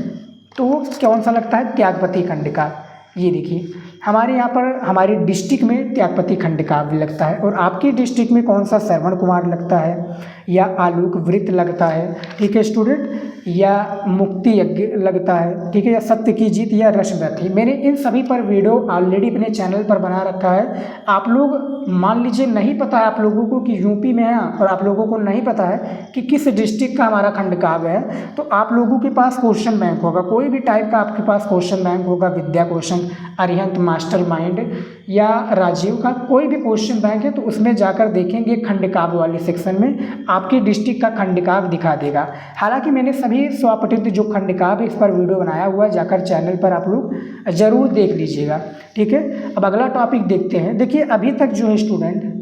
तो कौन सा लगता है? त्यागपति खंड काव्य। ये देखिए हमारे यहाँ पर हमारी डिस्ट्रिक्ट में त्यागपति खंड काव्य लगता है, और आपकी डिस्ट्रिक्ट में कौन सा? श्रवण कुमार लगता है, या आलोक वृत्त लगता है। ठीक है स्टूडेंट, या मुक्ति यज्ञ लगता है। ठीक है, या सत्य की जीत, या रसव्यथी। मैंने इन सभी पर वीडियो ऑलरेडी अपने चैनल पर बना रखा है। आप लोग मान लीजिए नहीं पता है आप लोगों को कि यूपी में है, और आप लोगों को नहीं पता है कि किस डिस्ट्रिक्ट का हमारा खंड काव्य है, तो आप लोगों के पास क्वेश्चन बैंक होगा, कोई भी टाइप का आपके पास क्वेश्चन बैंक होगा, विद्या क्वेश्चन, अरिहंत मास्टर माइंड या राजीव का कोई भी क्वेश्चन बैंक है, तो उसमें जाकर देखेंगे खंड काव्य वाले सेक्शन में आपकी डिस्ट्रिक्ट का खंड काव्य दिखा देगा। हालांकि मैंने सभी स्वपठित जो खंड काव्य इस पर वीडियो बनाया हुआ है, जाकर चैनल पर आप लोग जरूर देख लीजिएगा। ठीक है, अब अगला टॉपिक देखते हैं। देखिए अभी तक जो है स्टूडेंट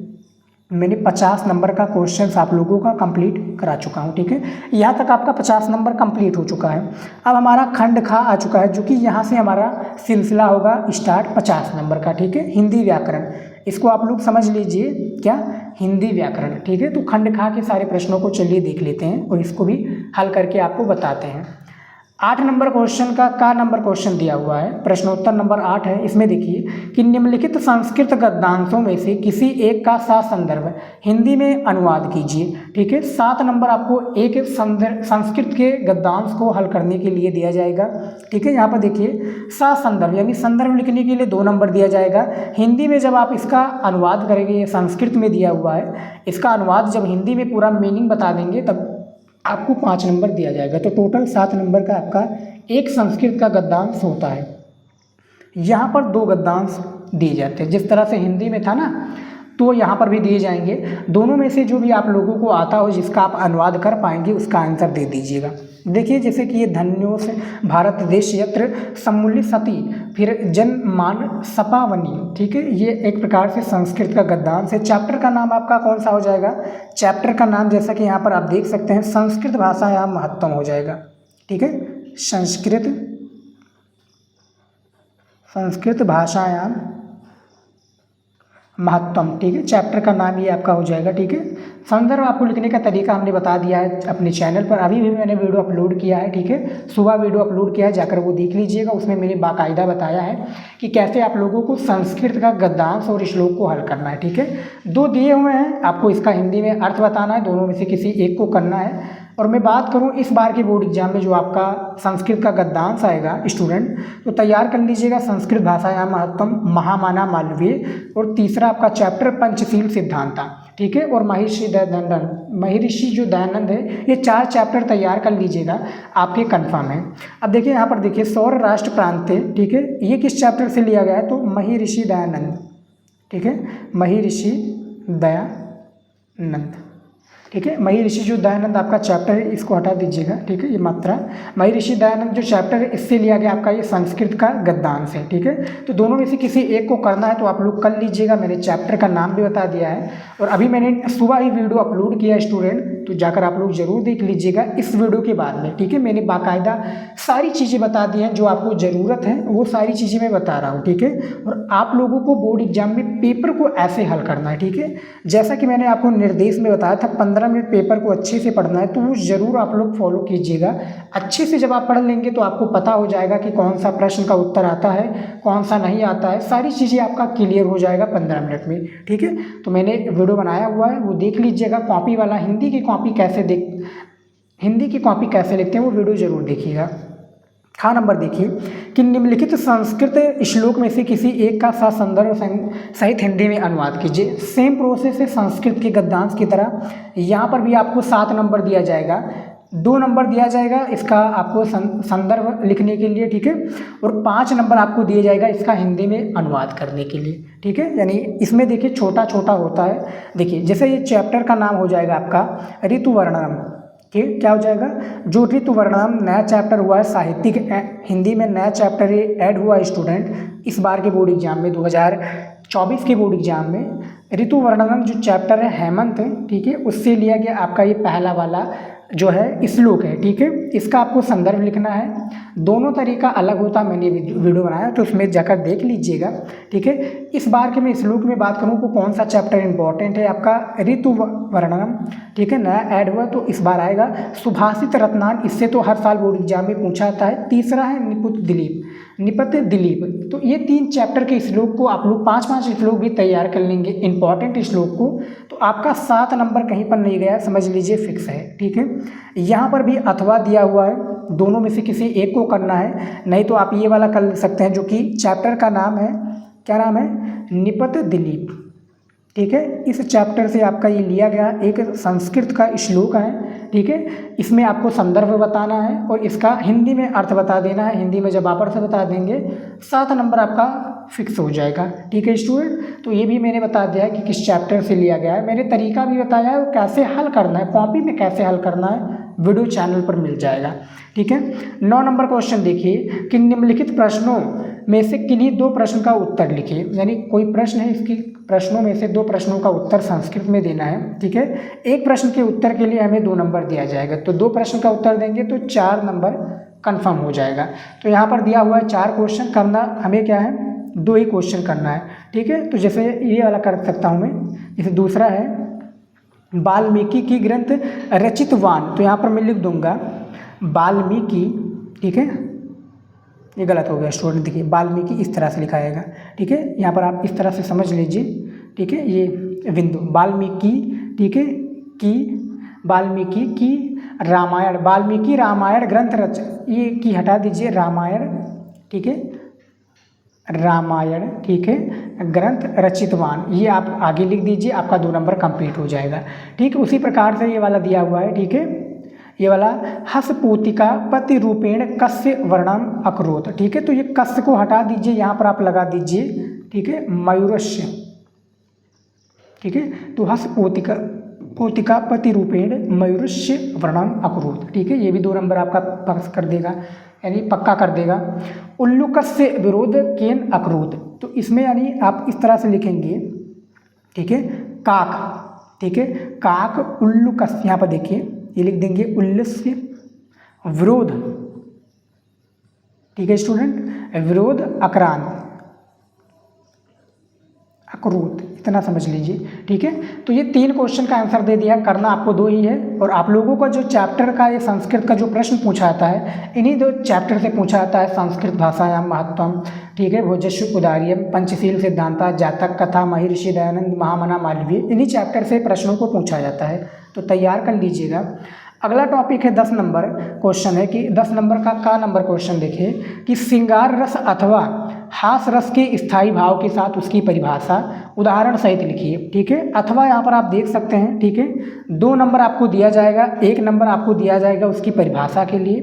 मैंने 50 नंबर का क्वेश्चन आप लोगों का कंप्लीट करा चुका हूँ। ठीक है, यहाँ तक आपका 50 नंबर कंप्लीट हो चुका है। अब हमारा खंड खा आ चुका है, जो कि यहाँ से हमारा सिलसिला होगा स्टार्ट 50 नंबर का। ठीक है, हिंदी व्याकरण, इसको आप लोग समझ लीजिए क्या? हिंदी व्याकरण। ठीक है, तो खंड खा के सारे प्रश्नों को चलिए देख लेते हैं और इसको भी हल करके आपको बताते हैं। 8 नंबर क्वेश्चन का नंबर क्वेश्चन दिया हुआ है, प्रश्नोत्तर नंबर 8 है। इसमें देखिए कि निम्नलिखित संस्कृत गद्यांशों में से किसी एक का संदर्भ हिंदी में अनुवाद कीजिए। ठीक है, 7 नंबर आपको एक संस्कृत के गद्यांश को हल करने के लिए दिया जाएगा। ठीक है, यहाँ पर देखिए संदर्भ यानी संदर्भ लिखने के लिए 2 नंबर दिया जाएगा। हिंदी में जब आप इसका अनुवाद करेंगे, ये संस्कृत में दिया हुआ है, इसका अनुवाद जब हिंदी में पूरा मीनिंग बता देंगे तब आपको 5 नंबर दिया जाएगा। तो टोटल 7 नंबर का आपका एक संस्कृत का गद्यांश होता है। यहाँ पर 2 गद्यांश दिए जाते हैं, जिस तरह से हिंदी में था ना, तो यहाँ पर भी दिए जाएंगे। दोनों में से जो भी आप लोगों को आता हो, जिसका आप अनुवाद कर पाएंगे, उसका आंसर दे दीजिएगा। देखिए जैसे कि ये धन्यो से भारत देश यत्र सम्मूल्य सती, फिर जनमान सपावनी। ठीक है, ये एक प्रकार से संस्कृत का गद्यांश है। चैप्टर का नाम आपका कौन सा हो जाएगा? चैप्टर का नाम जैसा कि यहाँ पर आप देख सकते हैं संस्कृत भाषा यहाँ महत्तम हो जाएगा। ठीक है, संस्कृत भाषायाम महत्तम। ठीक है, चैप्टर का नाम ये आपका हो जाएगा। ठीक है, संदर्भ आपको लिखने का तरीका हमने बता दिया है अपने चैनल पर, अभी भी मैंने वीडियो अपलोड किया है। ठीक है, सुबह वीडियो अपलोड किया है, जाकर वो देख लीजिएगा। उसमें मैंने बाकायदा बताया है कि कैसे आप लोगों को संस्कृत का गद्यांश और श्लोक को हल करना है। ठीक है, 2 दिए हुए हैं, आपको इसका हिंदी में अर्थ बताना है, दोनों में से किसी एक को करना है। और मैं बात करूं इस बार के बोर्ड एग्जाम में जो आपका संस्कृत का गद्यांश आएगा स्टूडेंट, तो तैयार कर लीजिएगा संस्कृत भाषायां महत्तम, महामाना मालवीय, और तीसरा आपका चैप्टर पंचशील सिद्धांता। ठीक है, और महर्षि जो दयानंद है, ये 4 चैप्टर तैयार कर लीजिएगा, आपके कंफर्म है। अब देखिए यहाँ पर देखिए सौर राष्ट्र प्रांत। ठीक है, ये किस चैप्टर से लिया गया है? तो महर्षि दयानंद। ठीक है, महर्षि दयानंद। ठीक है। महर्षि जो दयानंद आपका चैप्टर है इसको हटा दीजिएगा, ठीक है, ये मात्रा। महर्षि दयानंद जो चैप्टर है इससे लिया गया आपका ये संस्कृत का गद्यांश है, ठीक है। तो दोनों में से किसी एक को करना है तो आप लोग कर लीजिएगा। मैंने चैप्टर का नाम भी बता दिया है और अभी मैंने सुबह ही वीडियो अपलोड किया स्टूडेंट, तो जाकर आप लोग ज़रूर देख लीजिएगा इस वीडियो के बाद में, ठीक है। मैंने बाकायदा सारी चीज़ें बता दी हैं, जो आपको ज़रूरत है वो सारी चीज़ें मैं बता रहा हूँ, ठीक है। और आप लोगों को बोर्ड एग्जाम में पेपर को ऐसे हल करना है, ठीक है। जैसा कि मैंने आपको निर्देश में बताया था 15 मिनट पेपर को अच्छे से पढ़ना है, तो वो ज़रूर आप लोग फॉलो कीजिएगा। अच्छे से जब आप पढ़ लेंगे तो आपको पता हो जाएगा कि कौन सा प्रश्न का उत्तर आता है, कौन सा नहीं आता है, सारी चीज़ें आपका क्लियर हो जाएगा 15 मिनट में, ठीक है। तो मैंने वीडियो बनाया हुआ है, वो देख लीजिएगा। कॉपी वाला हिंदी की कॉपी कैसे लिखते हैं वो वीडियो ज़रूर देखिएगा। हाँ, नंबर देखिए कि निम्नलिखित संस्कृत श्लोक में से किसी एक का संदर्भ सहित हिंदी में अनुवाद कीजिए। सेम प्रोसेस है संस्कृत के गद्यांश की तरह। यहाँ पर भी आपको 7 नंबर दिया जाएगा, 2 नंबर दिया जाएगा इसका आपको संदर्भ लिखने के लिए, ठीक है, और 5 नंबर आपको दिया जाएगा इसका हिंदी में अनुवाद करने के लिए, ठीक है। यानी इसमें देखिए छोटा छोटा होता है। देखिए जैसे ये चैप्टर का नाम हो जाएगा आपका ऋतु वर्णनम, ठीक, क्या हो जाएगा, जो ऋतु वर्णनम नया चैप्टर हुआ है साहित्यिक हिंदी में, नया चैप्टर ये ऐड हुआ है स्टूडेंट इस बार के बोर्ड एग्जाम में, 2024 के बोर्ड एग्जाम में। ऋतु वर्णनम जो चैप्टर है हेमंत, ठीक है, उससे लिया गया आपका ये पहला वाला जो है श्लोक है, ठीक है। इसका आपको संदर्भ लिखना है। दोनों तरीका अलग होता है, मैंने वीडियो बनाया तो उसमें जाकर देख लीजिएगा, ठीक है। इस बार के मैं श्लोक में बात करूँ तो कौन सा चैप्टर इंपॉर्टेंट है आपका ऋतु वर्णनम, ठीक है, नया ऐड हुआ तो इस बार आएगा। सुभाषित रत्नान, इससे तो हर साल बोर्ड एग्जाम में पूछा जाता है। तीसरा है निपत दिलीप। तो ये 3 चैप्टर के श्लोक को आप लोग 5-5 श्लोक भी तैयार कर लेंगे इंपॉर्टेंट श्लोक को, तो आपका 7 नंबर कहीं पर नहीं गया, समझ लीजिए फिक्स है, ठीक है। यहाँ पर भी अथवा दिया हुआ है, दोनों में से किसी एक को करना है, नहीं तो आप ये वाला कर सकते हैं जो कि चैप्टर का नाम है, क्या नाम है, निपत दिलीप, ठीक है। इस चैप्टर से आपका ये लिया गया एक संस्कृत का श्लोक है, ठीक है। इसमें आपको संदर्भ बताना है और इसका हिंदी में अर्थ बता देना है। हिंदी में जब आप अर्थ बता देंगे 7 नंबर आपका फिक्स हो जाएगा, ठीक है स्टूडेंट। तो ये भी मैंने बता दिया है कि किस चैप्टर से लिया गया है, मैंने तरीका भी बताया है और कैसे हल करना है, कॉपी में कैसे हल करना है वीडियो चैनल पर मिल जाएगा, ठीक है। 9 नंबर क्वेश्चन देखिए कि निम्नलिखित प्रश्नों में से किन्हीं 2 प्रश्न का उत्तर लिखिए। यानी कोई प्रश्न है, इसकी प्रश्नों में से 2 प्रश्नों का उत्तर संस्कृत में देना है, ठीक है। एक प्रश्न के उत्तर के लिए हमें 2 नंबर दिया जाएगा, तो 2 प्रश्न का उत्तर देंगे तो 4 नंबर कंफर्म हो जाएगा। तो यहाँ पर दिया हुआ है 4 क्वेश्चन, करना हमें क्या है, 2 ही क्वेश्चन करना है, ठीक है। तो जैसे ये वाला कर सकता हूँ मैं। जैसे दूसरा है वाल्मीकि की ग्रंथ रचितवान, तो यहाँ पर मैं लिख दूंगा वाल्मीकि, ठीक है, ये गलत हो गया स्टूडेंट, देखिए वाल्मीकि इस तरह से लिखा जाएगा, ठीक है। यहाँ पर आप इस तरह से समझ लीजिए, ठीक है, ये बिंदु वाल्मीकि, ठीक है, की वाल्मीकि की रामायण, वाल्मीकि रामायण ग्रंथ ये की हटा दीजिए, रामायण, ठीक है, रामायण, ठीक है, ग्रंथ रचितवान, ये आप आगे लिख दीजिए, आपका 2 नंबर कंप्लीट हो जाएगा, ठीक है। उसी प्रकार से ये वाला दिया हुआ है, ठीक है, ये वाला हसपोतिका पति रूपेण कस्य वर्णम अकरोत, ठीक है। तो ये कस्य को हटा दीजिए, यहाँ पर आप लगा दीजिए, ठीक है, मयूरस्य, ठीक है। तो हसपोतिका पति रूपेण मयूरस्य वर्णम अकरोत, ठीक है। ये भी 2 नंबर आपका पक्ष कर देगा, यानी पक्का कर देगा। उल्लुकस्य विरोध केन अकरोत, तो इसमें यानी आप इस तरह से लिखेंगे, ठीक है, काक, ठीक है, काक उल्लुकस्य, यहाँ पर देखिए ये लिख देंगे उल्लस्य विरोध, ठीक है स्टूडेंट, विरोध अक्रांत अक्रोत, इतना समझ लीजिए, ठीक है। तो ये 3 क्वेश्चन का आंसर दे दिया, करना आपको 2 ही है। और आप लोगों का जो चैप्टर का ये संस्कृत का जो प्रश्न पूछा जाता है, इन्हीं 2 चैप्टर से पूछा जाता है। संस्कृत भाषायाम महत्वम, ठीक है, भोजस्व उदार्यम, पंचशील सिद्धांता, जातक कथा, महर्षि दयानंद, महामना मालवीय, इन्हीं चैप्टर से प्रश्नों को पूछा जाता है, तो तैयार कर लीजिएगा। अगला टॉपिक है 10 नंबर क्वेश्चन है कि 10 नंबर का नंबर क्वेश्चन देखिए कि श्रृंगार रस अथवा हास रस के स्थायी भाव के साथ उसकी परिभाषा उदाहरण सहित लिखिए, ठीक है। अथवा यहाँ पर आप देख सकते हैं, ठीक है, 2 नंबर आपको दिया जाएगा, 1 नंबर आपको दिया जाएगा उसकी परिभाषा के लिए,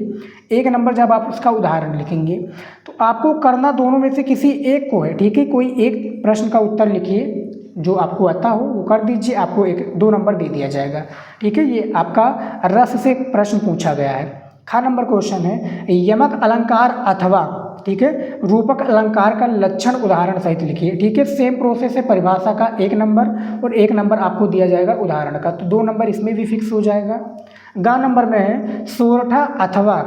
1 नंबर जब आप उसका उदाहरण लिखेंगे। तो आपको करना दोनों में से किसी एक को है, ठीक है, कोई एक प्रश्न का उत्तर लिखिए जो आपको आता हो वो कर दीजिए, आपको 1-2 नंबर दे दिया जाएगा। ठीक है, ये आपका रस से प्रश्न पूछा गया है। ख नंबर क्वेश्चन है यमक अलंकार अथवा, ठीक है, रूपक अलंकार का लक्षण उदाहरण सहित लिखिए। ठीक है, सेम प्रोसेस है, परिभाषा का 1 नंबर और 1 नंबर आपको दिया जाएगा उदाहरण का, तो 2 नंबर इसमें भी फिक्स हो जाएगा। ग नंबर में है सोरठा अथवा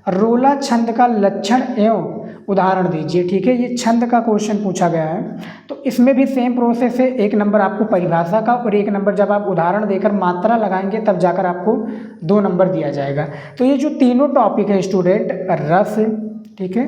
रोला छंद का लक्षण एवं उदाहरण दीजिए। ठीक है, ये छंद का क्वेश्चन पूछा गया है, तो इसमें भी सेम प्रोसेस है, 1 नंबर आपको परिभाषा का और 1 नंबर जब आप उदाहरण देकर मात्रा लगाएंगे तब जाकर आपको 2 नंबर दिया जाएगा। तो ये जो तीनों टॉपिक है स्टूडेंट, रस, ठीक है,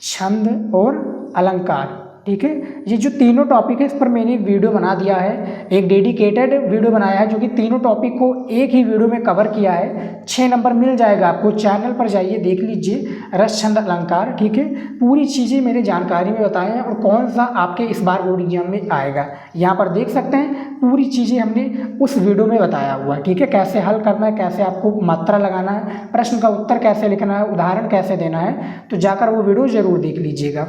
छंद और अलंकार, ठीक है, ये जो तीनों टॉपिक है इस पर मैंने वीडियो बना दिया है, एक डेडिकेटेड वीडियो बनाया है जो कि तीनों टॉपिक को एक ही वीडियो में कवर किया है। 6 नंबर मिल जाएगा आपको, चैनल पर जाइए देख लीजिए, रस छंद अलंकार। ठीक है, पूरी चीज़ें मेरी जानकारी में बताई हैं और कौन सा आपके इस बार बोर्ड एग्जाम में आएगा यहाँ पर देख सकते हैं, पूरी चीज़ें हमने उस वीडियो में बताया हुआ है। ठीक है, कैसे हल करना है, कैसे आपको मात्रा लगाना है, प्रश्न का उत्तर कैसे लिखना है, उदाहरण कैसे देना है, तो जाकर वो वीडियो ज़रूर देख लीजिएगा।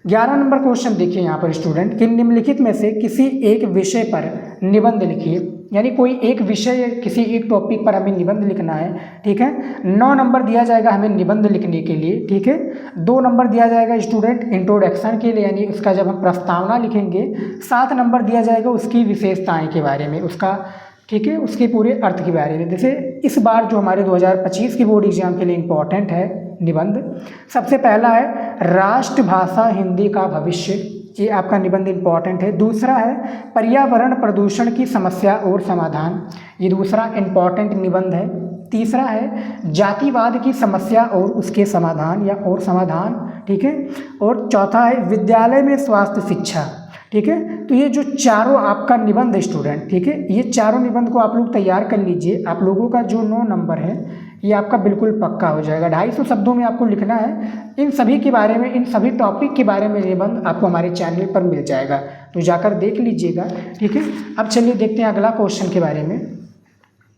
11 नंबर क्वेश्चन देखिए यहाँ पर स्टूडेंट कि निम्नलिखित में से किसी एक विषय पर निबंध लिखिए, यानी कोई एक विषय, किसी एक टॉपिक पर हमें निबंध लिखना है। ठीक है, 9 नंबर दिया जाएगा हमें निबंध लिखने के लिए। ठीक है, 2 नंबर दिया जाएगा स्टूडेंट इंट्रोडक्शन के लिए, यानी उसका जब हम प्रस्तावना लिखेंगे। 7 नंबर दिया जाएगा उसकी विशेषताएं के बारे में, उसका, ठीक है, उसके पूरे अर्थ के बारे में। जैसे इस बार जो हमारे 2025 की बोर्ड एग्जाम के लिए इम्पॉर्टेंट है निबंध, सबसे पहला है राष्ट्रभाषा हिंदी का भविष्य, ये आपका निबंध इम्पॉर्टेंट है। दूसरा है पर्यावरण प्रदूषण की समस्या और समाधान, ये दूसरा इम्पॉर्टेंट निबंध है। तीसरा है जातिवाद की समस्या और उसके समाधान या और समाधान, ठीक है। और चौथा है विद्यालय में स्वास्थ्य शिक्षा, ठीक है। तो ये जो चारों आपका निबंध है स्टूडेंट, ठीक है, ये चारों निबंध को आप लोग तैयार कर लीजिए। आप लोगों का जो 9 नंबर है ये आपका बिल्कुल पक्का हो जाएगा। 250 शब्दों में आपको लिखना है। इन सभी के बारे में, इन सभी टॉपिक के बारे में निबंध आपको हमारे चैनल पर मिल जाएगा, तो जाकर देख लीजिएगा, ठीक है। अब चलिए देखते हैं अगला क्वेश्चन के बारे में।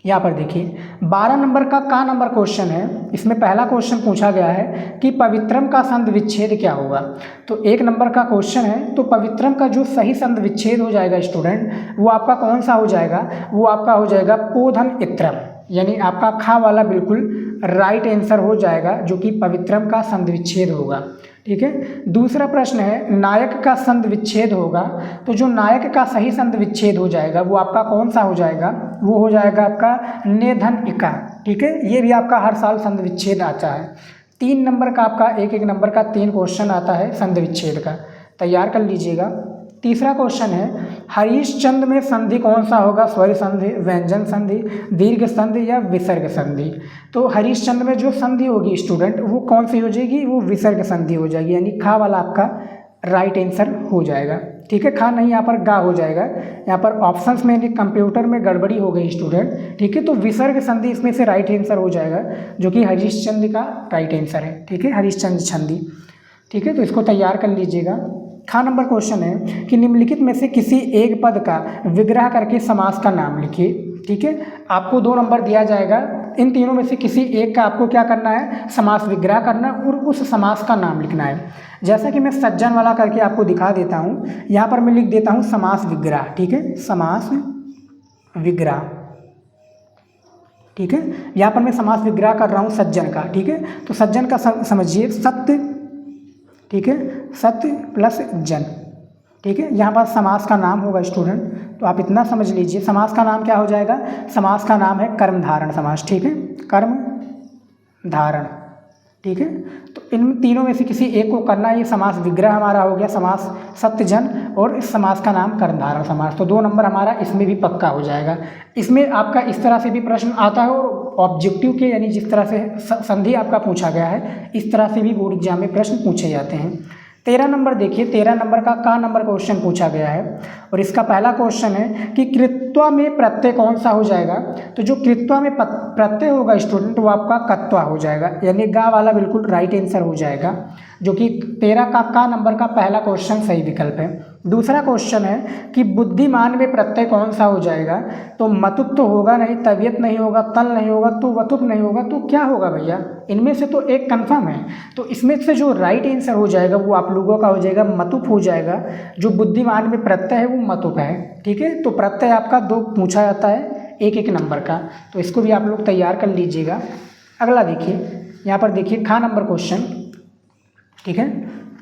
यहाँ पर देखिए 12 नंबर का नंबर क्वेश्चन है। इसमें पहला क्वेश्चन पूछा गया है कि पवित्रम का संध विच्छेद क्या होगा। तो 1 नंबर का क्वेश्चन है, तो पवित्रम का जो सही संध विच्छेद हो जाएगा स्टूडेंट, वो आपका कौन सा हो जाएगा, वो आपका हो जाएगा पोधन इत्रम, यानी आपका खा वाला बिल्कुल राइट आंसर हो जाएगा, जो कि पवित्रम का संध विच्छेद होगा, ठीक है। दूसरा प्रश्न है नायक का संध विच्छेद होगा, तो जो नायक का सही संध विच्छेद हो जाएगा वो आपका कौन सा हो जाएगा, वो हो जाएगा आपका नेधन इका, ठीक है। ये भी आपका हर साल संध विच्छेद आता है। 3 नंबर का आपका एक नंबर का 3 क्वेश्चन आता है संध विच्छेद का, तैयार कर लीजिएगा। तीसरा क्वेश्चन है हरीशचंद्र में संधि कौन सा होगा, स्वर संधि, व्यंजन संधि, दीर्घ संधि या विसर्ग संधि। तो हरीशचंद्र में जो संधि होगी स्टूडेंट वो कौन सी हो जाएगी, वो विसर्ग संधि हो जाएगी, यानी खा वाला आपका राइट आंसर हो जाएगा, ठीक है। खा नहीं, यहाँ पर गा हो जाएगा। यहाँ पर ऑप्शंस में कंप्यूटर में गड़बड़ी हो गई स्टूडेंट, ठीक है। तो विसर्ग संधि इसमें से राइट आंसर हो जाएगा, जो कि हरीशचंद्र का राइट आंसर है, ठीक है, हरीशचंद्र संधि, ठीक है। तो इसको तैयार कर लीजिएगा। खा नंबर क्वेश्चन है कि निम्नलिखित में से किसी एक पद का विग्रह करके समास का नाम लिखिए, ठीक है। आपको 2 नंबर दिया जाएगा। इन तीनों में से किसी एक का आपको क्या करना है, समास विग्रह करना और उस समास का नाम लिखना है। जैसा कि मैं सज्जन वाला करके आपको दिखा देता हूँ, यहाँ पर मैं लिख देता हूँ समास विग्रह, ठीक है, समास विग्रह, ठीक है। यहाँ पर मैं समास विग्रह कर रहा हूँ सज्जन का, ठीक है। तो सज्जन का समझिए सत्य, ठीक है, सत्य प्लस जन, ठीक है। यहाँ पर समास का नाम होगा स्टूडेंट, तो आप इतना समझ लीजिए। समास का नाम क्या हो जाएगा, समास का नाम है कर्मधारण समास, ठीक है, कर्म धारण, ठीक है। तो इन तीनों में से किसी एक को करना है। ये समास विग्रह हमारा हो गया, समास सत्यजन, और इस समास का नाम कर्मधारण समास। तो 2 नंबर हमारा इसमें भी पक्का हो जाएगा। इसमें आपका इस तरह से भी प्रश्न आता है और ऑब्जेक्टिव के, यानी जिस तरह से संधि आपका पूछा गया है इस तरह से भी बोर्ड एग्जाम में प्रश्न पूछे जाते हैं। 13 नंबर देखिए, 13 नंबर का नंबर क्वेश्चन पूछा गया है और इसका पहला क्वेश्चन है कि कृत्वा में प्रत्यय कौन सा हो जाएगा? तो जो कृत्वा में प्रत्यय होगा स्टूडेंट वो आपका कत्वा हो जाएगा, यानी गा वाला बिल्कुल राइट आंसर हो जाएगा, जो कि 13 का नंबर का पहला क्वेश्चन सही विकल्प है। दूसरा क्वेश्चन है कि बुद्धिमान में प्रत्यय कौन सा हो जाएगा? तो मतुप तो होगा नहीं, तबीयत नहीं होगा, तल नहीं होगा, तो वतुप नहीं होगा, तो क्या होगा भैया? इनमें से तो एक कंफर्म है। तो इसमें से जो राइट आंसर हो जाएगा वो आप लोगों का हो जाएगा मतुप हो जाएगा। जो बुद्धिमान में प्रत्यय है वो मतुप है। ठीक है, तो प्रत्यय आपका 2 पूछा जाता है एक नंबर का, तो इसको भी आप लोग तैयार कर लीजिएगा। अगला देखिए, यहाँ पर देखिए खा नंबर क्वेश्चन। ठीक है,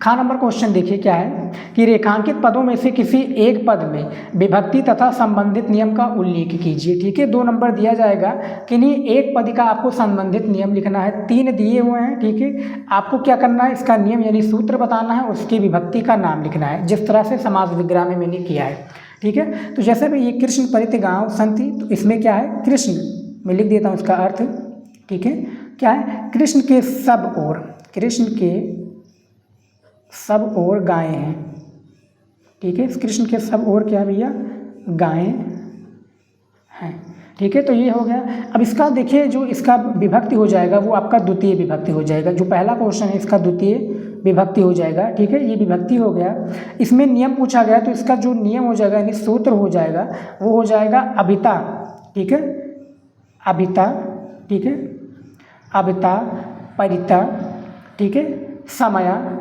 खा नंबर क्वेश्चन देखिए क्या है कि रेखांकित पदों में से किसी एक पद में विभक्ति तथा संबंधित नियम का उल्लेख कीजिए। ठीक है, 2 नंबर दिया जाएगा कि नहीं, एक पद का आपको संबंधित नियम लिखना है, 3 दिए हुए हैं। ठीक है, आपको क्या करना है, इसका नियम यानी सूत्र बताना है, उसकी विभक्ति का नाम लिखना है, जिस तरह से समास विग्रह में मैंने किया है। ठीक है, तो जैसे भी ये कृष्ण परित गाँव संति, तो इसमें क्या है, कृष्ण मैं लिख देता हूँ इसका अर्थ। ठीक है, क्या है, कृष्ण के सब ओर, कृष्ण के सब ओर गायें हैं। ठीक है, कृष्ण के सब ओर क्या भैया, गायें हैं। ठीक है, तो ये हो गया। अब इसका देखिए जो इसका विभक्ति हो जाएगा वो आपका द्वितीय विभक्ति हो जाएगा। जो पहला क्वेश्चन है इसका द्वितीय विभक्ति हो जाएगा। ठीक है, ये विभक्ति हो गया। इसमें नियम पूछा गया तो इसका जो नियम हो जाएगा यानी सूत्र हो जाएगा वो हो जाएगा अभिता। ठीक है, अभिता। ठीक है, अभिता, परिता। ठीक है, समया,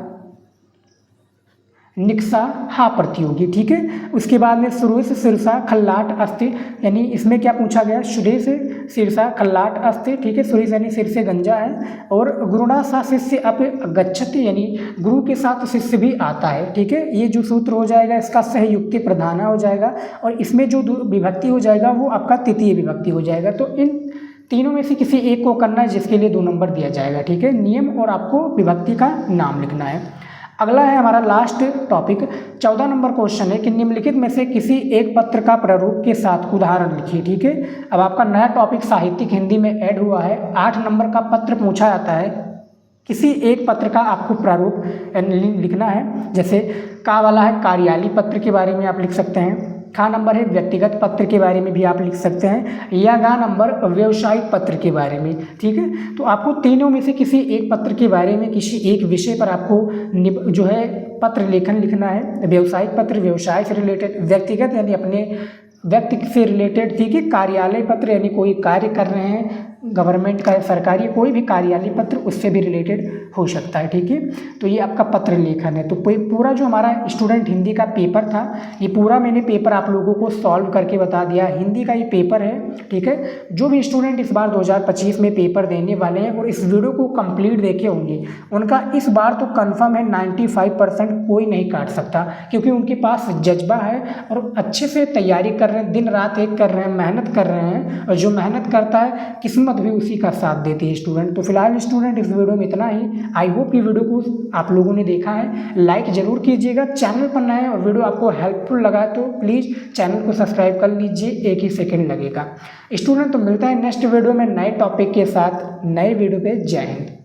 निक्सा, हा प्रतियोगी। ठीक है, उसके बाद में शुरू से शीर्षा खल्लाट अस्ति, यानी इसमें क्या पूछा गया, शुरू से शीर्षा खल्लाट अस्ति। ठीक है, शुरू यानी सिर से गंजा है, और गुरुणा सा शिष्य अप गच्छति, यानी गुरु के साथ शिष्य भी आता है। ठीक है, ये जो सूत्र हो जाएगा इसका सहयुक्ति प्रधान हो जाएगा, और इसमें जो विभक्ति हो जाएगा वो आपका तृतीय विभक्ति हो जाएगा। तो इन तीनों में से किसी एक को करना है जिसके लिए 2 नंबर दिया जाएगा। ठीक है, नियम और आपको विभक्ति का नाम लिखना है। अगला है हमारा लास्ट टॉपिक, 14 नंबर क्वेश्चन है कि निम्नलिखित में से किसी एक पत्र का प्रारूप के साथ उदाहरण लिखिए। ठीक है, अब आपका नया टॉपिक साहित्यिक हिंदी में ऐड हुआ है। 8 नंबर का पत्र पूछा जाता है, किसी एक पत्र का आपको प्रारूप लिखना है। जैसे का वाला है कार्यालय पत्र के बारे में आप लिख सकते हैं, खा नंबर है व्यक्तिगत पत्र के बारे में भी आप लिख सकते हैं, या गा नंबर व्यवसायिक पत्र के बारे में। ठीक है, तो आपको तीनों में से किसी एक पत्र के बारे में किसी एक विषय पर आपको जो है पत्र लेखन लिखना है। व्यवसायिक पत्र व्यवसाय से रिलेटेड, व्यक्तिगत यानी अपने व्यक्ति से रिलेटेड। ठीक है, कार्यालय पत्र यानी कोई कार्य कर रहे हैं, गवर्नमेंट का सरकारी कोई भी कार्यालय पत्र उससे भी रिलेटेड हो सकता है। ठीक है, तो ये आपका पत्र लेखन है। तो पूरा जो हमारा स्टूडेंट हिंदी का पेपर था ये पूरा मैंने पेपर आप लोगों को सॉल्व करके बता दिया। हिंदी का ये पेपर है। ठीक है, जो भी स्टूडेंट इस बार 2025 में पेपर देने वाले हैं और इस वीडियो को कंप्लीट देखे होंगे उनका इस बार तो कंफर्म है 95% कोई नहीं काट सकता, क्योंकि उनके पास जज्बा है और अच्छे से तैयारी कर रहे हैं, दिन रात एक कर रहे हैं, मेहनत कर रहे हैं, और जो मेहनत करता है किस्मत भी उसी का साथ देती है स्टूडेंट। तो फिलहाल स्टूडेंट इस वीडियो में इतना ही। आई होप कि वीडियो को आप लोगों ने देखा है, लाइक जरूर कीजिएगा, चैनल पर नए और वीडियो आपको हेल्पफुल लगा तो प्लीज़ चैनल को सब्सक्राइब कर लीजिए, 1 ही सेकंड लगेगा। स्टूडेंट तो मिलता है नेक्स्ट वीडियो में नए टॉपिक के साथ, नए वीडियो पे। जय हिंद।